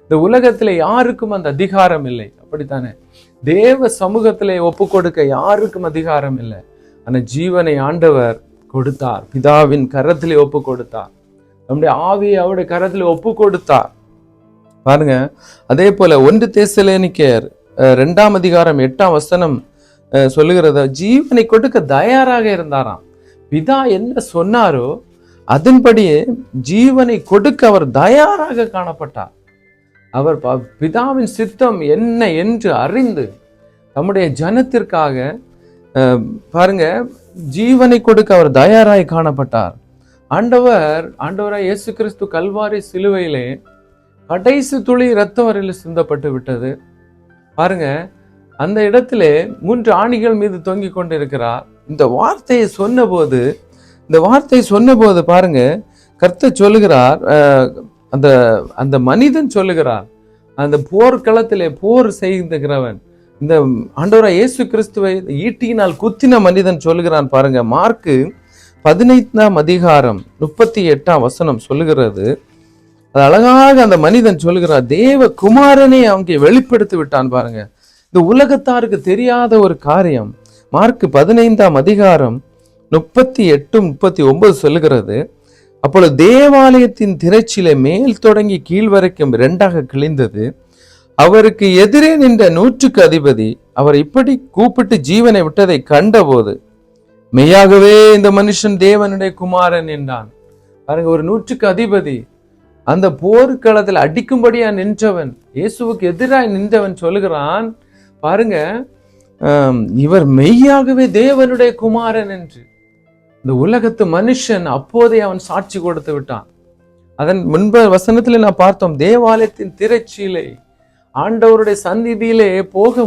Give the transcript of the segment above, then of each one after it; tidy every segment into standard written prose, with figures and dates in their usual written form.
இந்த உலகத்துல யாருக்கும் அந்த அதிகாரம் இல்லை, அப்படித்தானே? தேவ சமூகத்திலே ஒப்பு கொடுக்க யாருக்கும் அதிகாரம் இல்லை. ஆனா ஜீவனை ஆண்டவர் கொடுத்தார், பிதாவின் கரத்திலே ஒப்பு கொடுத்தார், நம்முடைய ஆவியை அவருடைய கரத்திலே ஒப்பு கொடுத்தார். பாருங்க, அதே போல 1 தெசலோனிக்கேயர் 2ஆம் அதிகாரம் 8ஆம் வசனம் சொல்லுகிறத, ஜீவனை கொடுக்க தயாராக இருந்தாராம். பிதா என்ன சொன்னாரோ அதன்படியே ஜீவனை கொடுக்க அவர் தயாராக காணப்பட்டார். அவர் பிதாவின் சித்தம் என்ன என்று அறிந்து நம்முடைய ஜனத்திற்காக பாருங்க ஜீவனை கொடுக்க அவர் தயாராய் காணப்பட்டார். ஆண்டவராய் இயேசு கிறிஸ்து கல்வாரி சிலுவையிலே கடைசி துளி இரத்தம் வரையில் சிந்தப்பட்டு விட்டது. பாருங்க, அந்த இடத்திலே 3 ஆணிகள் மீது தொங்கிக் கொண்டிருக்கிறார். இந்த வார்த்தையை சொன்னபோது பாருங்க, கர்த்தர் சொல்லுகிறார், அந்த மனிதன் சொல்லுகிறார், அந்த போர்க்களத்திலே போர் செய்கிறவன், இந்த ஆண்டவராய் இயேசு கிறிஸ்துவை ஈட்டியினால் குத்தின மனிதன் சொல்லுகிறான். பாருங்க, மார்க்கு 15ஆம் அதிகாரம் 38ஆம் வசனம் சொல்லுகிறது. அது அழகாக அந்த மனிதன் சொல்லுகிறார், தேவ குமாரனை அவங்க வெளிப்படுத்தி விட்டான். பாருங்க, இந்த உலகத்தாருக்கு தெரியாத ஒரு காரியம். மார்க்கு 15ஆம் அதிகாரம் 38, 39 சொல்லுகிறது, அப்பொழுது தேவாலயத்தின் திரைச்சிலை மேல் தொடங்கி கீழ் வரைக்கும் 2ஆக கிழிந்தது. அவருக்கு எதிரே நின்ற 100க்கு அதிபதி அவர் இப்படி கூப்பிட்டு ஜீவனை விட்டதை கண்டபோது, மெய்யாகவே இந்த மனுஷன் தேவனுடைய குமாரன் என்றான். பாருங்க, ஒரு 100க்கு அதிபதி, அந்த போர்க்களத்தில் அடிக்கும்படியா நின்றவன், இயேசுவுக்கு எதிராக நின்றவன் சொல்லுகிறான், பாருங்க, இவர் மெய்யாகவே தேவனுடைய குமாரன் என்று. இந்த உலகத்து மனுஷன் அப்போதே அவன் சாட்சி கொடுத்து விட்டான். அதன் முன்பு வசனத்துல நான் பார்த்தோம், தேவாலயத்தின் திரைச்சீலை, ஆண்டவருடைய சந்நிதியிலே போக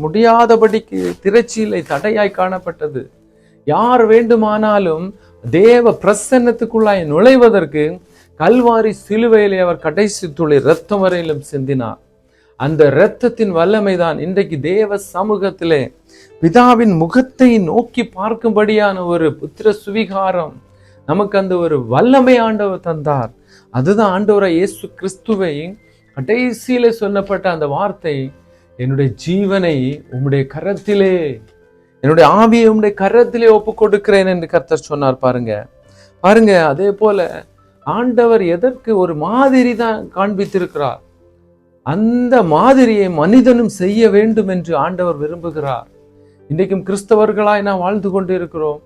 முடியாதபடிக்கு திரைச்சீலை தடையாய் காணப்பட்டது. யார் வேண்டுமானாலும் தேவ பிரசன்னத்துக்குள்ளாய் நுழைவதற்கு கல்வாரி சிலுவையிலே அவர் கடைசி துளி இரத்தம் வரையிலும் சிந்தினார். அந்த இரத்தத்தின் வல்லமைதான் இன்றைக்கு தேவ சமூகத்திலே பிதாவின் முகத்தை நோக்கி பார்க்கும்படியான ஒரு புத்திர சுவிகாரம் நமக்கு அந்த ஒரு வல்லமை ஆண்டவர் தந்தார். அதுதான் ஆண்டவராய் இயேசு கிறிஸ்துவை கடைசியிலே சொல்லப்பட்ட அந்த வார்த்தை, என்னுடைய ஜீவனை உம்முடைய கரத்திலே, என்னுடைய ஆவியை உம்முடைய கரத்திலே ஒப்பு கொடுக்கிறேன் என்று கர்த்தர் சொன்னார். பாருங்க, அதே போல ஆண்டவர் எதற்கு ஒரு மாதிரி தான் காண்பித்திருக்கிறார், அந்த மாதிரியை மனிதனும் செய்ய வேண்டும் என்று ஆண்டவர் விரும்புகிறார். இன்றைக்கும் கிறிஸ்தவர்களாய் நாம் வாழ்ந்து கொண்டு இருக்கிறோம்.